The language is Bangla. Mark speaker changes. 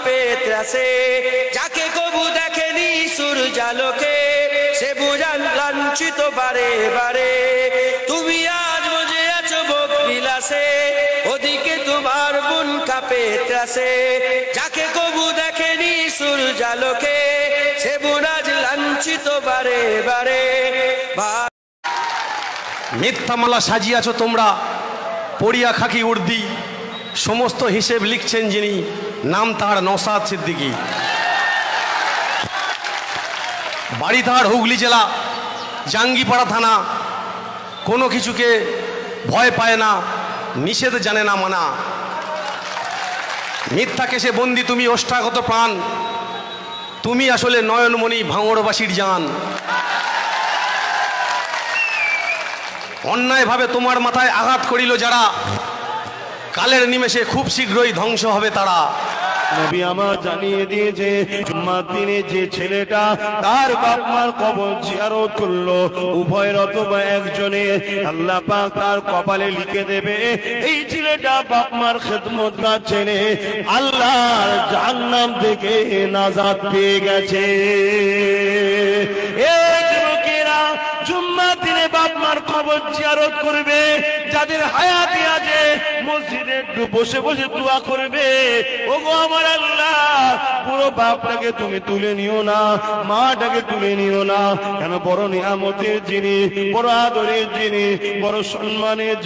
Speaker 1: কাঁপে ত্রাসে, যাকে কবু দেখেনি সূর্যালোকে সে বুঝান লাঞ্ছিত বারে বারে। তুমি আজ বুঝে আছো ভোগ বিলাসে, ওদিকে তোমার বুন কাঁপে ত্রাসে, যাকে কবু দেখেনি সূর্যালোকে সে বুন আজ লাঞ্ছিত বারে বারে।
Speaker 2: মিথ্যা মালা সাজিয়াছ তোমরা পড়িয়া খাকি উর্দি, সমস্ত হিসেব লিখছেন যিনি নাম তার নওশাদ সিদ্দিকী। বাড়ি তার হুগলি জেলা জাঙ্গিপাড়া থানা, কোনো কিছুকে ভয় পায় না, নিষেধ জানে না মানা। মিথ্যা কেসে বন্দি তুমি ওষ্ঠাগত প্রাণ, তুমি আসলে নয়নমণি ভাঙড়বাসীর জান। অন্যায়ভাবে তোমার মাথায় আঘাত করিল যারা, কালের নিমেষে খুব শীঘ্রই ধ্বংস হবে তারা।
Speaker 3: নবী আমার জানিয়ে দিয়েছে জুম্মার দিনে যে ছেলেটা তার বাপ মার কবর জিয়ারত করলো, উভয়ের অথবা একজনে আল্লাহ পাক তার কপালে লিখে দেবে এই ছেলেটা বাপ মার খেদমতগার ছেলে, আল্লাহর জাহান্নাম থেকে নাজাত পেয়ে গেছে। এই যুবকেরা জুম্মার দিনে বাপ মার কবর জিয়ারত করবে, যাদের হায়াতে আছে মসজিদে একটু বসে বসে দোয়া করবে, ওগো আমার আল্লাহ পুরো বাপটাকে তুমি তুলে নিও না, মাটাকে তুলে নিও না, কেন বড় নিয়ামতের যিনি, বড় আদরের যিনি, বড় সম্মানের